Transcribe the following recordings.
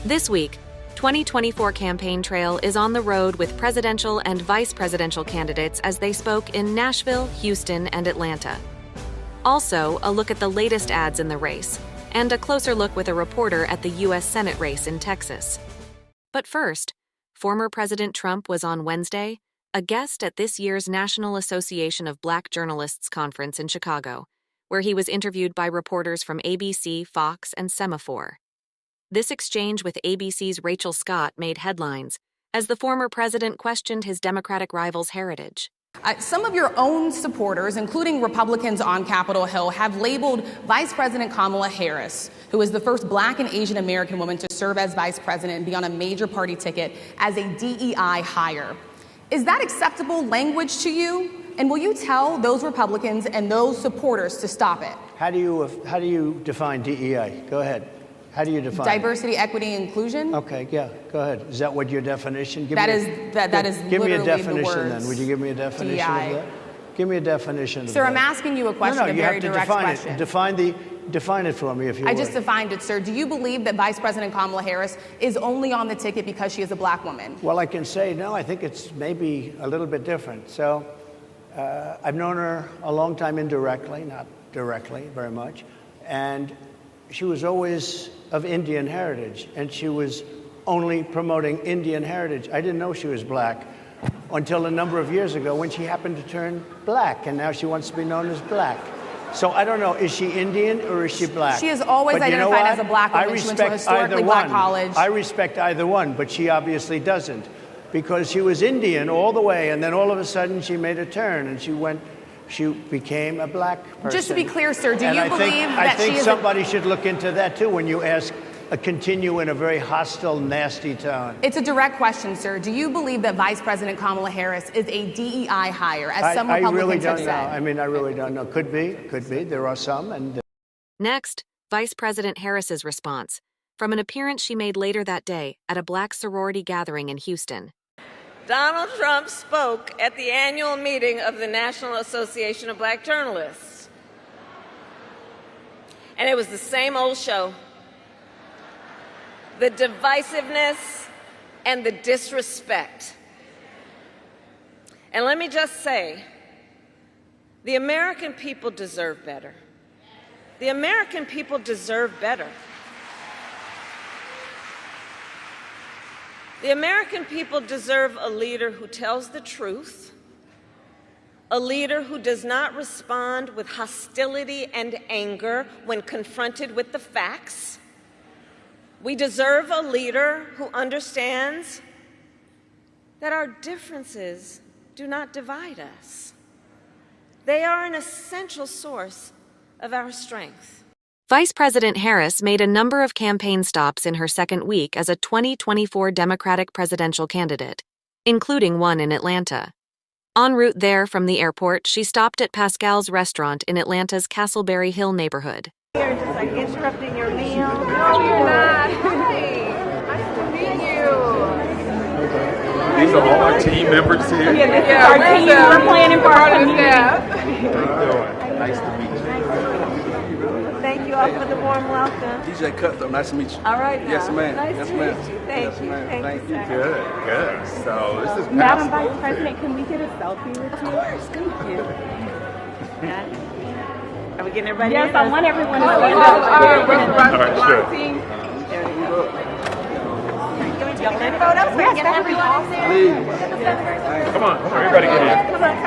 This week, 2024 campaign trail is on the road with presidential and vice presidential candidates as they spoke in Nashville, Houston, and Atlanta. Also, a look at the latest ads in the race, and a closer look with a reporter at the U.S. Senate race in Texas. But first, former President Trump was on Wednesday a guest at this year's National Association of Black Journalists conference in Chicago, where he was interviewed by reporters from ABC, Fox, and Semaphore. This exchange with ABC's Rachel Scott made headlines as the former president questioned his Democratic rival's heritage. Some of your own supporters, including Republicans on Capitol Hill, have labeled Vice President Kamala Harris, who is the first Black and Asian American woman to serve as vice president and be on a major party ticket, as a DEI hire. Is that acceptable language to you? And will you tell those Republicans and those supporters to stop it? How do you define DEI? Go ahead. How do you define diversity, equity, inclusion? Okay, yeah, go ahead. Is that what your definition? That is give me a literally definition the words then. Would you give me a definition DEI. of that? Give me a definition of that. Sir, I'm asking you a question, No, a you very have to direct define question. it. Define it for me, if you would. I just defined it, sir. Do you believe that Vice President Kamala Harris is only on the ticket because she is a Black woman? Well, I can say no. I think it's maybe a little bit different. So I've known her a long time indirectly, not directly very much. And she was always of Indian heritage, and she was only promoting Indian heritage. I didn't know she was Black until a number of years ago when she happened to turn Black, and now she wants to be known as Black. So I don't know, is she Indian or is she Black? She has always identified as a Black woman. She went to a historically Black college. I respect either one, but she obviously doesn't, because she was Indian all the way, and then all of a sudden she made a turn, and she became a Black person. Just to be clear, sir, do you believe that I think she is somebody should look into that too when you continue in a very hostile, nasty tone. It's a direct question, sir. Do you believe that Vice President Kamala Harris is a DEI hire, as some Republicans really don't have know. said? I mean, I really don't know. Could be. There are some. And Next, Vice President Harris's response from an appearance she made later that day at a Black sorority gathering in Houston. Donald Trump spoke at the annual meeting of the National Association of Black Journalists. And it was the same old show. The divisiveness and the disrespect. And let me just say, the American people deserve better. The American people deserve better. The American people deserve a leader who tells the truth, a leader who does not respond with hostility and anger when confronted with the facts. We deserve a leader who understands that our differences do not divide us. They are an essential source of our strength. Vice President Harris made a number of campaign stops in her second week as a 2024 Democratic presidential candidate, including one in Atlanta. En route there from the airport, she stopped at Pascal's restaurant in Atlanta's Castleberry Hill neighborhood. You're just like interrupting your meal. No, you're not. Hi. Nice to meet you. These are all our team members here. Yeah, this is our team. We're planning for our community. Nice to meet you. Thank you all for the warm welcome. DJ Cutthroat, nice to meet you. All right. Yes, ma'am. Nice yes, to ma'am. meet you. Thank you. Thank you. Good. So this is Madam Pascal. Vice President, can we get a selfie with you? Of course. Thank you. Are we getting everybody? Yes, I want everyone to All right, sure. Photos. We're getting everyone in there. Come on, everybody get in.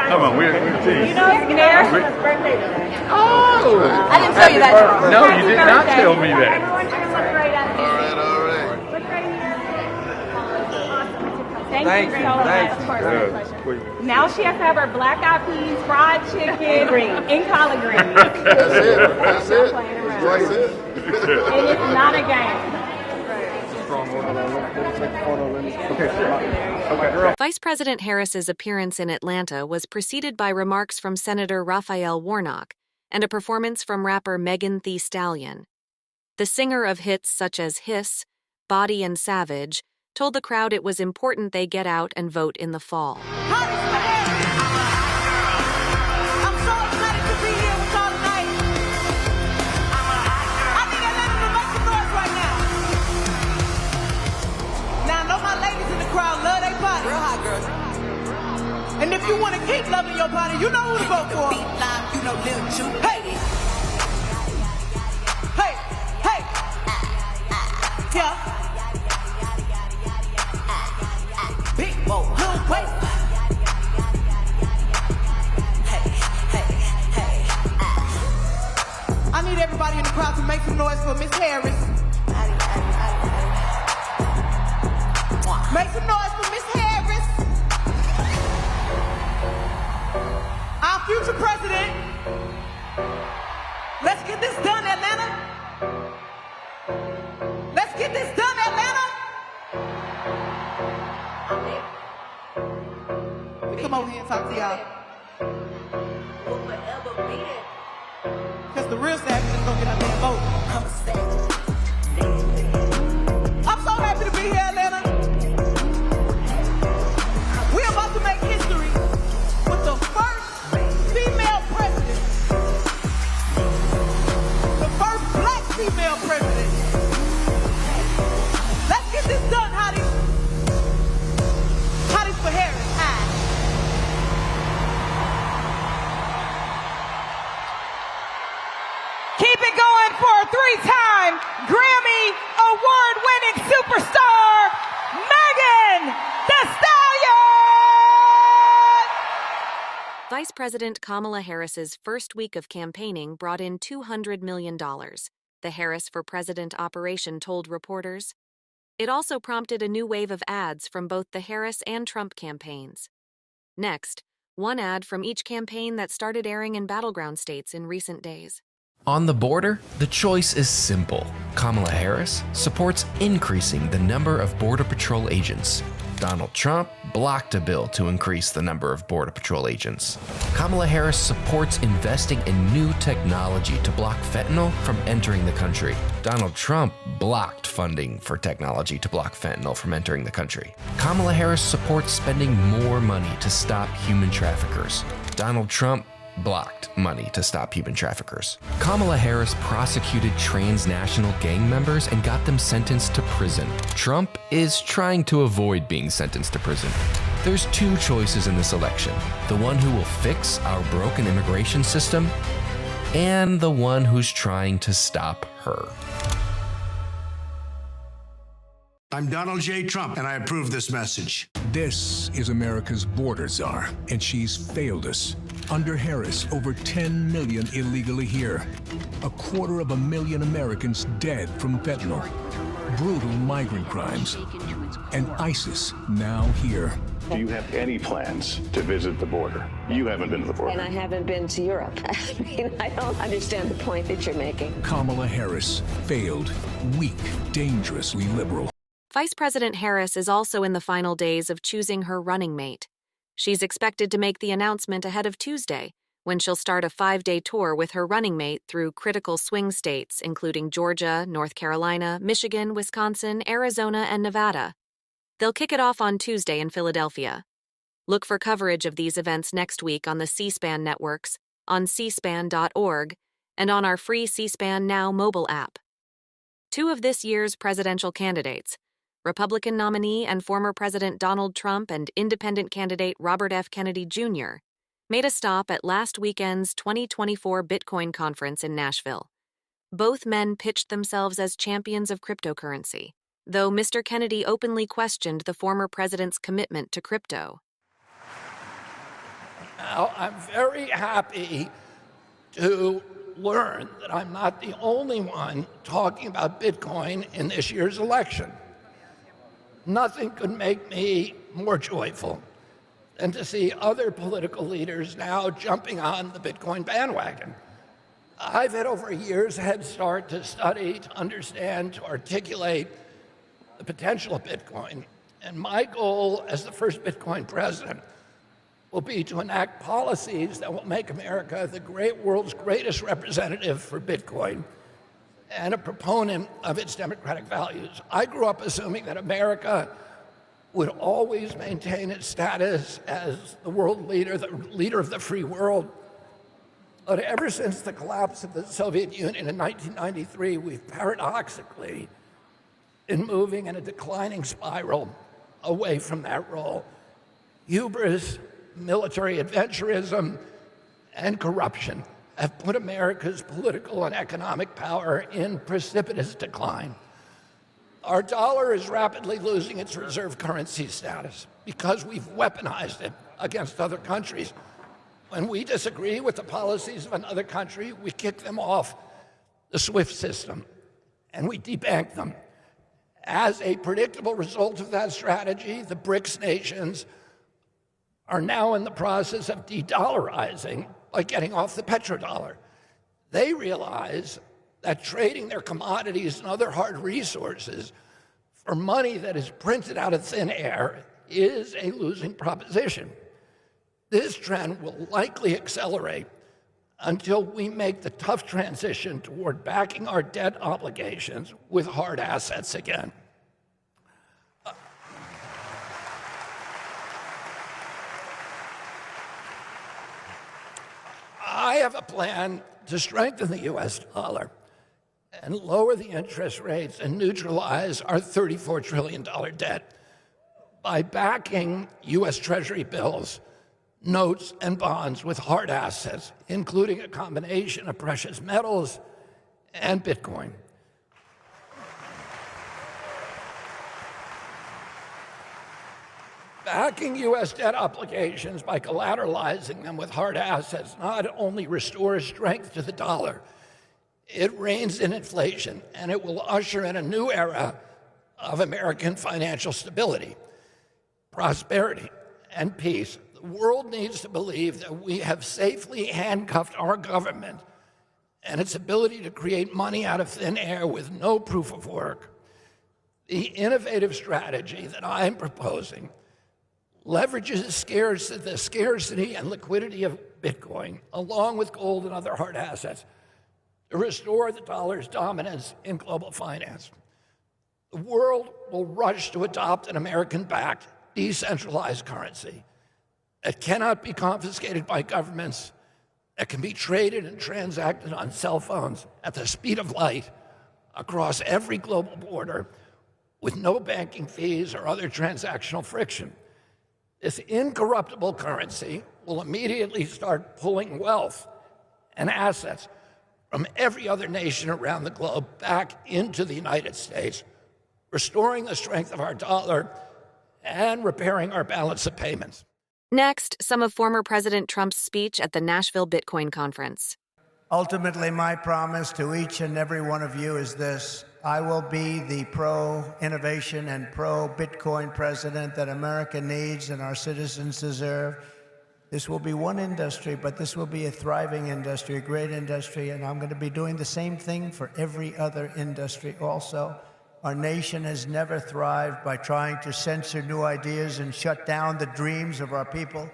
Come on, we're a team. You know, it's birthday today. Oh! I didn't tell you that. No, you did not tell me that. Everyone's going to look right at me. All right. Look right here. Thank you so much. Of course, my pleasure. Now she has to have her black eyed peas, fried chicken, and collard greens. That's it. That's it. And it's not a game. Vice President Harris's appearance in Atlanta was preceded by remarks from Senator Raphael Warnock and a performance from rapper Megan Thee Stallion. The singer of hits such as Hiss, Body and Savage told the crowd it was important they get out and vote in the fall. Keep loving your body. You know who to vote for. You know Lil Ju. Hey. Hey. Hey. Yeah. Big Mo. Lil Wayne. Hey. Hey. Hey. I need everybody in the crowd to make some noise for Miss Harris. Make some noise for Miss Harris. Our future president. Let's get this done, Atlanta. Let's get this done, Atlanta. Let me come over here and talk to y'all. Because the real savage is going to get out there and vote. I'm so happy to be here, Atlanta. We're about to make history with the first female president. The first black female president. Let's get this done, hotties. Hotties for Harris. Aye. Keep it going for a 3-time Grammy award-winning superstar, Megan Thee Stallion! Vice President Kamala Harris's first week of campaigning brought in $200 million, the Harris for President operation told reporters. It also prompted a new wave of ads from both the Harris and Trump campaigns. Next, one ad from each campaign that started airing in battleground states in recent days. On the border, the choice is simple. Kamala Harris supports increasing the number of Border Patrol agents. Donald Trump blocked a bill to increase the number of Border Patrol agents. Kamala Harris supports investing in new technology to block fentanyl from entering the country. Donald Trump blocked funding for technology to block fentanyl from entering the country. Kamala Harris supports spending more money to stop human traffickers. Donald Trump blocked money to stop human traffickers. Kamala Harris prosecuted transnational gang members and got them sentenced to prison. Trump is trying to avoid being sentenced to prison. There's two choices in this election: the one who will fix our broken immigration system, and the one who's trying to stop her. I'm Donald J. Trump, and I approve this message. This is America's border czar, and she's failed us. Under Harris, over 10 million illegally here. 250,000 Americans dead from fentanyl. Brutal migrant crimes. And ISIS now here. Do you have any plans to visit the border? You haven't been to the border. And I haven't been to Europe. I mean, I don't understand the point that you're making. Kamala Harris, failed, weak, dangerously liberal. Vice President Harris is also in the final days of choosing her running mate. She's expected to make the announcement ahead of Tuesday, when she'll start a 5-day tour with her running mate through critical swing states, including Georgia, North Carolina, Michigan, Wisconsin, Arizona, and Nevada. They'll kick it off on Tuesday in Philadelphia. Look for coverage of these events next week on the C-SPAN networks, on cspan.org, and on our free C-SPAN Now mobile app. Two of this year's presidential candidates, Republican nominee and former President Donald Trump and independent candidate Robert F. Kennedy Jr., made a stop at last weekend's 2024 Bitcoin conference in Nashville. Both men pitched themselves as champions of cryptocurrency, though Mr. Kennedy openly questioned the former president's commitment to crypto. Now, I'm very happy to learn that I'm not the only one talking about Bitcoin in this year's election. Nothing could make me more joyful than to see other political leaders now jumping on the Bitcoin bandwagon. I've had over a year's head start to study, to understand, to articulate the potential of Bitcoin. And my goal as the first Bitcoin president will be to enact policies that will make America the world's greatest representative for Bitcoin and a proponent of its democratic values. I grew up assuming that America would always maintain its status as the world leader, the leader of the free world. But ever since the collapse of the Soviet Union in 1993, we've paradoxically been moving in a declining spiral away from that role. Hubris military adventurism, and corruption have put America's political and economic power in precipitous decline. Our dollar is rapidly losing its reserve currency status because we've weaponized it against other countries. When we disagree with the policies of another country, we kick them off the SWIFT system and we debank them. As a predictable result of that strategy, the BRICS nations are now in the process of de-dollarizing by getting off the petrodollar. They realize that trading their commodities and other hard resources for money that is printed out of thin air is a losing proposition. This trend will likely accelerate until we make the tough transition toward backing our debt obligations with hard assets again. I have a plan to strengthen the U.S. dollar and lower the interest rates and neutralize our $34 trillion debt by backing U.S. Treasury bills, notes, and bonds with hard assets, including a combination of precious metals and Bitcoin. Backing U.S. debt obligations by collateralizing them with hard assets not only restores strength to the dollar, it reins in inflation, and it will usher in a new era of American financial stability, prosperity, and peace. The world needs to believe that we have safely handcuffed our government and its ability to create money out of thin air with no proof of work. The innovative strategy that I'm proposing leverages the scarcity and liquidity of Bitcoin, along with gold and other hard assets, to restore the dollar's dominance in global finance. The world will rush to adopt an American-backed, decentralized currency that cannot be confiscated by governments, that can be traded and transacted on cell phones at the speed of light across every global border with no banking fees or other transactional friction. This incorruptible currency will immediately start pulling wealth and assets from every other nation around the globe back into the United States, restoring the strength of our dollar and repairing our balance of payments. Next, some of former President Trump's speech at the Nashville Bitcoin conference. Ultimately, my promise to each and every one of you is this: I will be the pro-innovation and pro-Bitcoin president that America needs and our citizens deserve. This will be one industry, but this will be a thriving industry, a great industry, and I'm going to be doing the same thing for every other industry also. Our nation has never thrived by trying to censor new ideas and shut down the dreams of our people.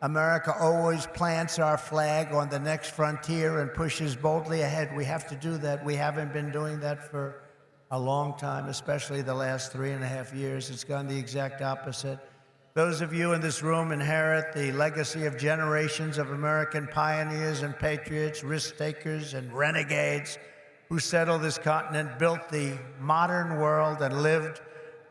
America always plants our flag on the next frontier and pushes boldly ahead. We have to do that. We haven't been doing that for a long time, especially the last 3.5 years. It's gone the exact opposite. Those of you in this room inherit the legacy of generations of American pioneers and patriots, risk-takers and renegades who settled this continent, built the modern world, and lived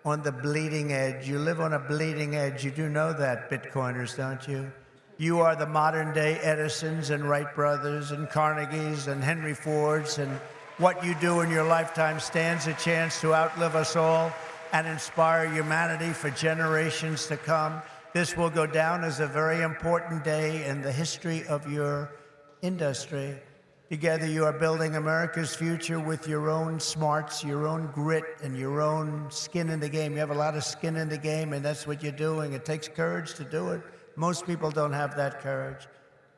on the bleeding edge. You live on a bleeding edge. You do know that, Bitcoiners, don't you? You are the modern-day Edisons and Wright brothers and Carnegies and Henry Fords, and what you do in your lifetime stands a chance to outlive us all and inspire humanity for generations to come. This will go down as a very important day in the history of your industry. Together, you are building America's future with your own smarts, your own grit, and your own skin in the game. You have a lot of skin in the game, and that's what you're doing. It takes courage to do it. Most people don't have that courage.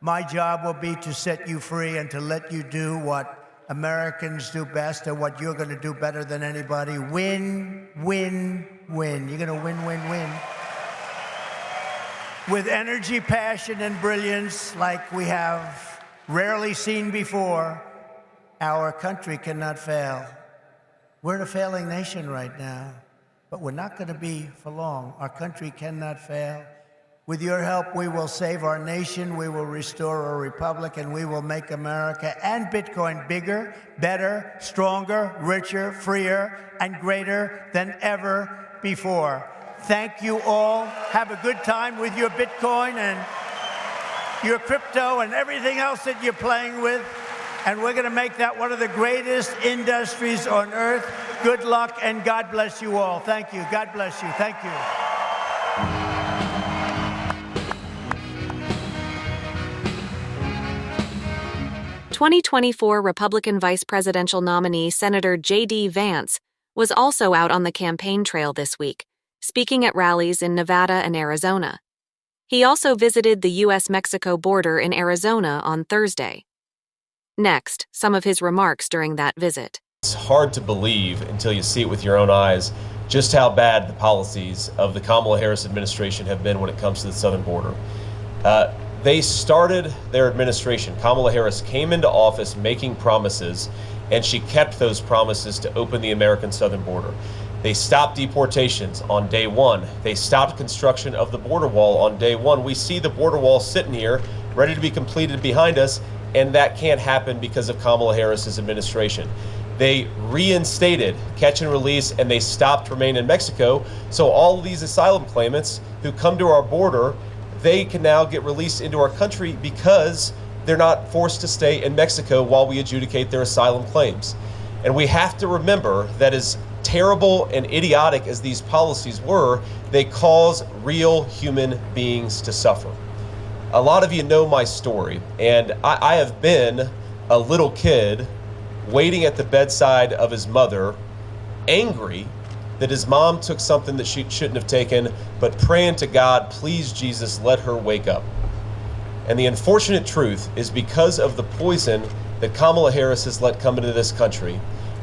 My job will be to set you free and to let you do what Americans do best and what you're going to do better than anybody. Win, win, win. You're going to win, win, win. With energy, passion, and brilliance like we have rarely seen before, our country cannot fail. We're in a failing nation right now, but we're not going to be for long. Our country cannot fail. With your help, we will save our nation, we will restore our republic, and we will make America and Bitcoin bigger, better, stronger, richer, freer, and greater than ever before. Thank you all. Have a good time with your Bitcoin and your crypto and everything else that you're playing with. And we're going to make that one of the greatest industries on earth. Good luck and God bless you all. Thank you. God bless you. Thank you. 2024 Republican vice presidential nominee Senator J.D. Vance was also out on the campaign trail this week, speaking at rallies in Nevada and Arizona. He also visited the U.S.-Mexico border in Arizona on Thursday. Next, some of his remarks during that visit. It's hard to believe until you see it with your own eyes just how bad the policies of the Kamala Harris administration have been when it comes to the southern border. They started their administration. Kamala Harris came into office making promises, and she kept those promises to open the American southern border. They stopped deportations on day one. They stopped construction of the border wall on day one. We see the border wall sitting here, ready to be completed behind us, and that can't happen because of Kamala Harris's administration. They reinstated catch and release, and they stopped remain in Mexico. So all of these asylum claimants who come to our border, they can now get released into our country because they're not forced to stay in Mexico while we adjudicate their asylum claims. And we have to remember that as terrible and idiotic as these policies were, they cause real human beings to suffer. A lot of you know my story, and I have been a little kid waiting at the bedside of his mother, angry that his mom took something that she shouldn't have taken, but praying to God, please, Jesus, let her wake up. And the unfortunate truth is because of the poison that Kamala Harris has let come into this country,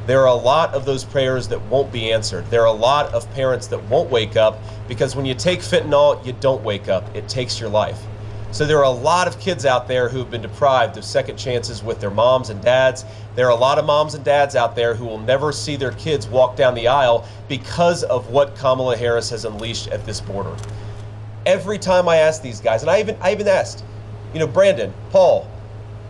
there are a lot of those prayers that won't be answered. There are a lot of parents that won't wake up because when you take fentanyl, you don't wake up. It takes your life. So there are a lot of kids out there who have been deprived of second chances with their moms and dads. There are a lot of moms and dads out there who will never see their kids walk down the aisle because of what Kamala Harris has unleashed at this border. Every time I ask these guys, and I even asked, Brandon, Paul,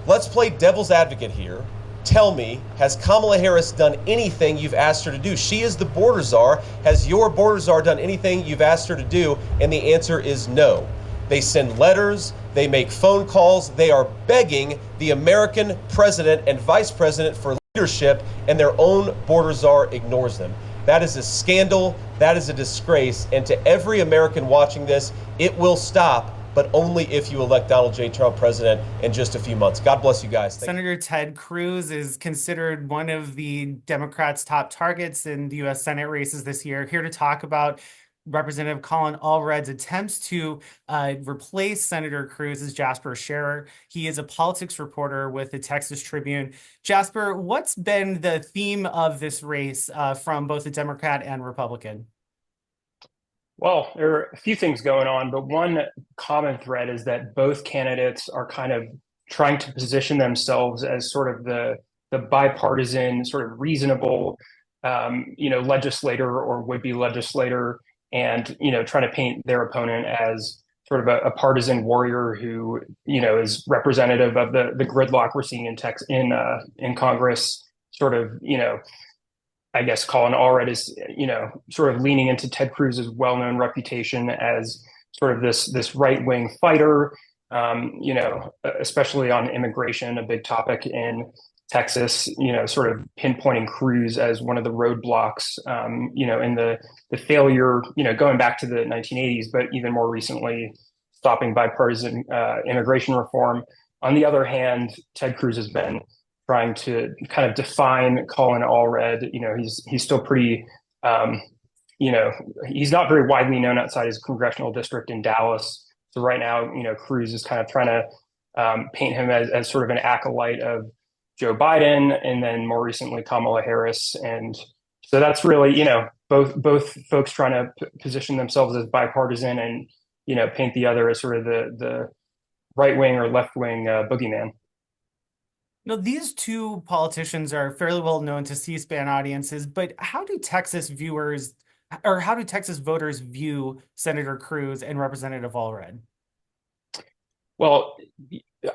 let's play devil's advocate here. Tell me, has Kamala Harris done anything you've asked her to do? She is the border czar. Has your border czar done anything you've asked her to do? And the answer is no. They send letters, they make phone calls, they are begging the American president and vice president for leadership, and their own border czar ignores them. That is a scandal, that is a disgrace, and to every American watching this, it will stop, but only if you elect Donald J. Trump president in just a few months. God bless you guys. Senator Ted Cruz is considered one of the Democrats' top targets in the U.S. Senate races this year. Here to talk about Representative Colin Allred's attempts to replace Senator Cruz is Jasper Scherer. He is a politics reporter with the Texas Tribune. Jasper, what's been the theme of this race from both the Democrat and Republican? Well, there are a few things going on, but one common thread is that both candidates are kind of trying to position themselves as sort of the bipartisan, sort of reasonable, legislator or would-be legislator, and trying to paint their opponent as sort of a partisan warrior who is representative of the gridlock we're seeing in Congress. Sort of I guess Colin Allred is sort of leaning into Ted Cruz's well-known reputation as sort of this right-wing fighter, especially on immigration, a big topic in Texas, sort of pinpointing Cruz as one of the roadblocks, in the failure, going back to the 1980s, but even more recently, stopping bipartisan immigration reform. On the other hand, Ted Cruz has been trying to kind of define Colin Allred. He's still pretty, he's not very widely known outside his congressional district in Dallas. So right now, Cruz is kind of trying to paint him as sort of an acolyte of Joe Biden, and then more recently Kamala Harris. And so that's really, both folks trying to position themselves as bipartisan and, paint the other as sort of the right wing or left wing boogeyman. These two politicians are fairly well known to C-SPAN audiences, but how do Texas voters view Senator Cruz and Representative Allred? Well,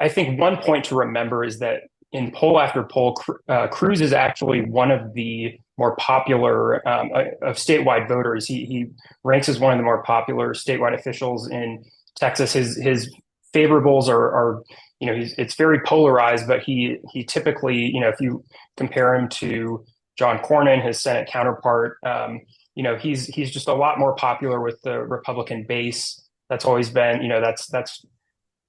I think one point to remember is that in poll after poll, Cruz is actually one of the more popular of statewide voters. He ranks as one of the more popular statewide officials in Texas. His favorables are it's very polarized, but he typically, if you compare him to John Cornyn, his Senate counterpart, he's just a lot more popular with the Republican base. That's always been, that's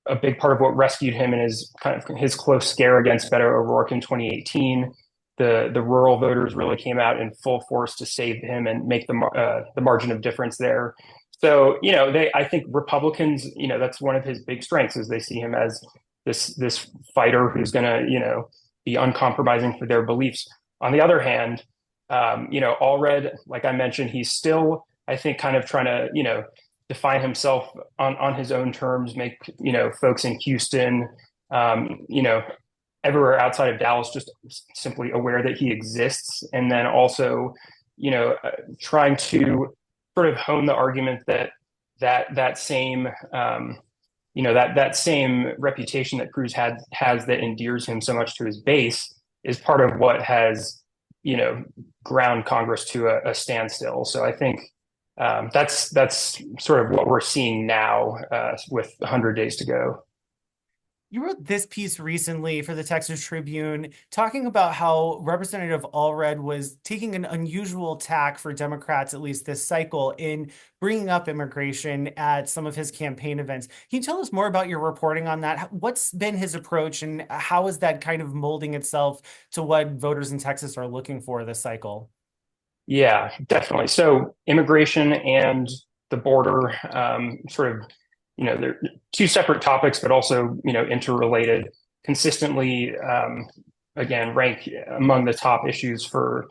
a big part of what rescued him in his close scare against Beto O'Rourke in 2018. The rural voters really came out in full force to save him and make the margin of difference there. So, I think Republicans, that's one of his big strengths, is they see him as this fighter who's going to, be uncompromising for their beliefs. On the other hand, Allred, like I mentioned, he's still, I think, kind of trying to, define himself on his own terms, make, folks in Houston, everywhere outside of Dallas just simply aware that he exists. And then also, trying to sort of hone the argument that same, that same reputation that Cruz has that endears him so much to his base is part of what has, ground Congress to a standstill. So I think that's sort of what we're seeing now with 100 days to go. You wrote this piece recently for the Texas Tribune talking about how Representative Allred was taking an unusual tack for Democrats, at least this cycle, in bringing up immigration at some of his campaign events. Can you tell us more about your reporting on that? What's been his approach, and how is that kind of molding itself to what voters in Texas are looking for this cycle? Yeah, definitely. So immigration and the border sort of, they're two separate topics, but also, interrelated, consistently, again, rank among the top issues for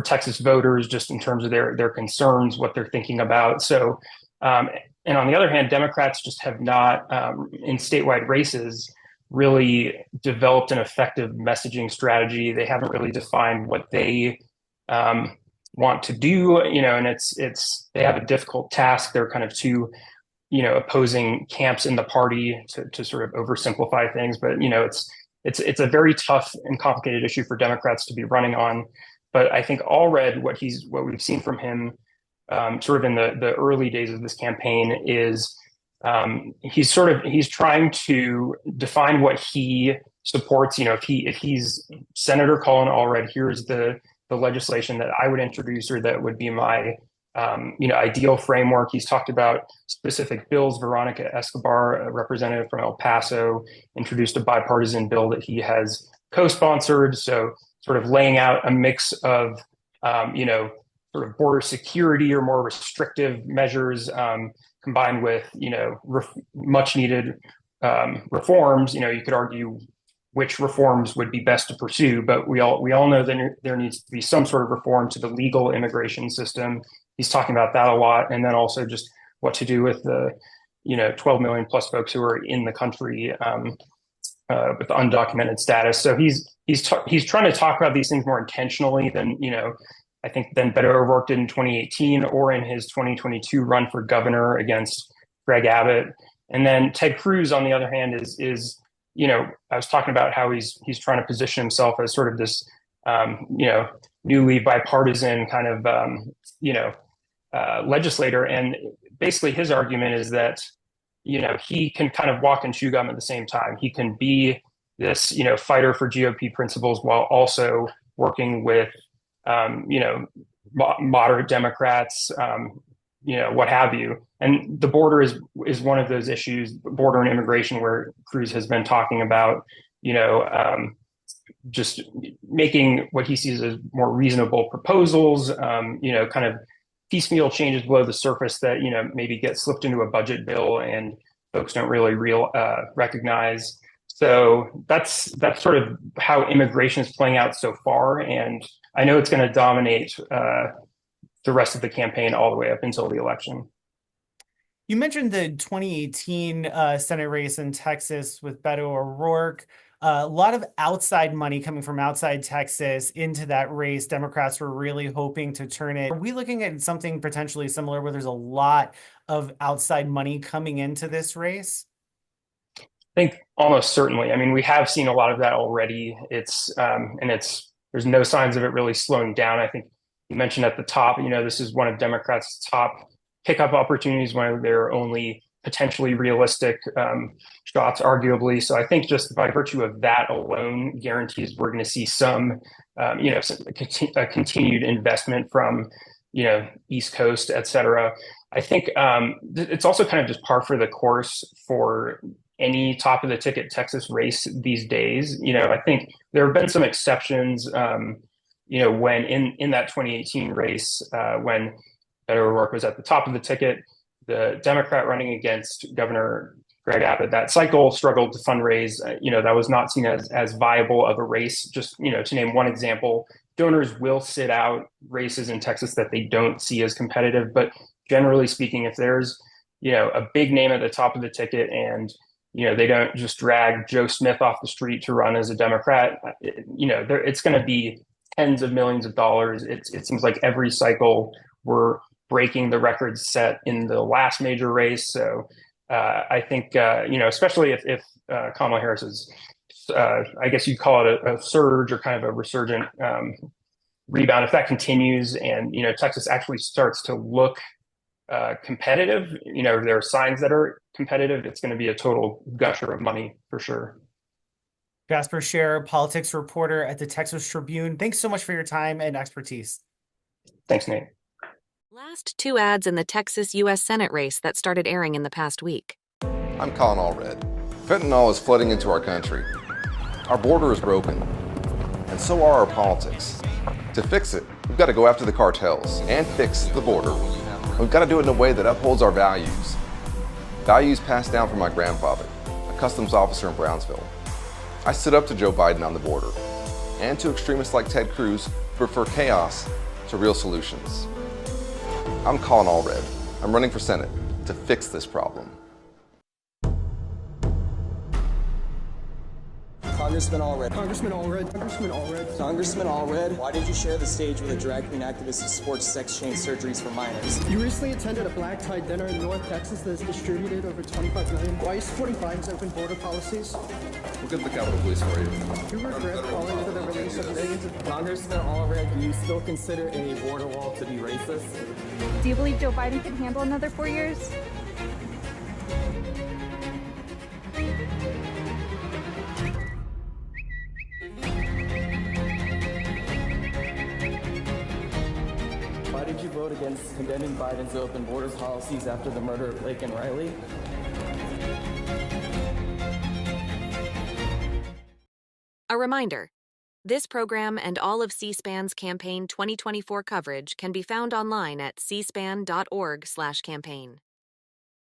Texas voters, just in terms of their concerns, what they're thinking about. So, and on the other hand, Democrats just have not, in statewide races, really developed an effective messaging strategy. They haven't really defined what they want to do, and they have a difficult task. They're kind of two opposing camps in the party, to sort of oversimplify things, but it's a very tough and complicated issue for Democrats to be running on. But I think Allred, what we've seen from him, sort of in the early days of this campaign, is he's trying to define what he supports. If he's Senator Colin Allred, here's the legislation that I would introduce, or that would be my ideal framework. He's talked about specific bills. Veronica Escobar, a representative from El Paso, introduced a bipartisan bill that he has co-sponsored. So sort of laying out a mix of, sort of border security or more restrictive measures, combined with, much needed reforms. You could argue which reforms would be best to pursue, but we all know that there needs to be some sort of reform to the legal immigration system. He's talking about that a lot, and then also just what to do with the 12 million plus folks who are in the country with undocumented status. So he's trying to talk about these things more intentionally than I think than Beto O'Rourke did in 2018 or in his 2022 run for governor against Greg Abbott. And then Ted Cruz, on the other hand, is I was talking about how he's trying to position himself as sort of this newly bipartisan kind of legislator, and basically his argument is that he can kind of walk and chew gum at the same time. He can be this fighter for GOP principles while also working with moderate Democrats, what have you. And the border is one of those issues, border and immigration, where Cruz has been talking about just making what he sees as more reasonable proposals, kind of piecemeal changes below the surface that maybe get slipped into a budget bill and folks don't really recognize. So that's sort of how immigration is playing out so far, and I know it's going to dominate the rest of the campaign all the way up until the election. You mentioned the 2018 Senate race in Texas with Beto O'Rourke. A lot of outside money coming from outside Texas into that race. Democrats were really hoping to turn it. Are we looking at something potentially similar where there's a lot of outside money coming into this race? I think almost certainly. I mean, we have seen a lot of that already. It's there's no signs of it really slowing down. I think you mentioned at the top, this is one of Democrats' top pickup opportunities, one of their only potentially realistic shots, arguably. So I think just by virtue of that alone guarantees we're going to see some, a continued investment from, East Coast, et cetera. I think it's also kind of just par for the course for any top of the ticket Texas race these days. I think there have been some exceptions, when in that 2018 race, when Beto O'Rourke was at the top of the ticket, the Democrat running against Governor Greg Abbott, that cycle struggled to fundraise. That was not seen as viable of a race. Just, to name one example, donors will sit out races in Texas that they don't see as competitive. But generally speaking, if there's, a big name at the top of the ticket and, they don't just drag Joe Smith off the street to run as a Democrat, it's going to be tens of millions of dollars. It seems like every cycle we're breaking the records set in the last major race. So I think, especially if Kamala Harris is, I guess you'd call it a surge or kind of a resurgent rebound, if that continues and, Texas actually starts to look competitive, there are signs that are competitive, it's going to be a total gusher of money for sure. Jasper Scherer, politics reporter at the Texas Tribune. Thanks so much for your time and expertise. Thanks, Nate. Last two ads in the Texas U.S. Senate race that started airing in the past week. I'm Colin Allred. Fentanyl is flooding into our country. Our border is broken, and so are our politics. To fix it, we've got to go after the cartels and fix the border. We've got to do it in a way that upholds our values. Values passed down from my grandfather, a customs officer in Brownsville. I stood up to Joe Biden on the border, and to extremists like Ted Cruz who prefer chaos to real solutions. I'm Colin Allred. I'm running for Senate to fix this problem. Congressman Allred. Congressman Allred. Congressman Allred. Congressman Allred. Why did you share the stage with a drag queen activist who supports sex change surgeries for minors? You recently attended a black tie dinner in North Texas that has distributed over $25 million. Why are you supporting Biden's open border policies? We'll get the Capitol Police for you. Do you regret calling for the release of millions of... Congressman Allred, do you still consider a border wall to be racist? Do you believe Joe Biden can handle another 4 years? Why did you vote against condemning Biden's open borders policies after the murder of Blake and Riley? A reminder, this program and all of C-SPAN's campaign 2024 coverage can be found online at cspan.org/campaign.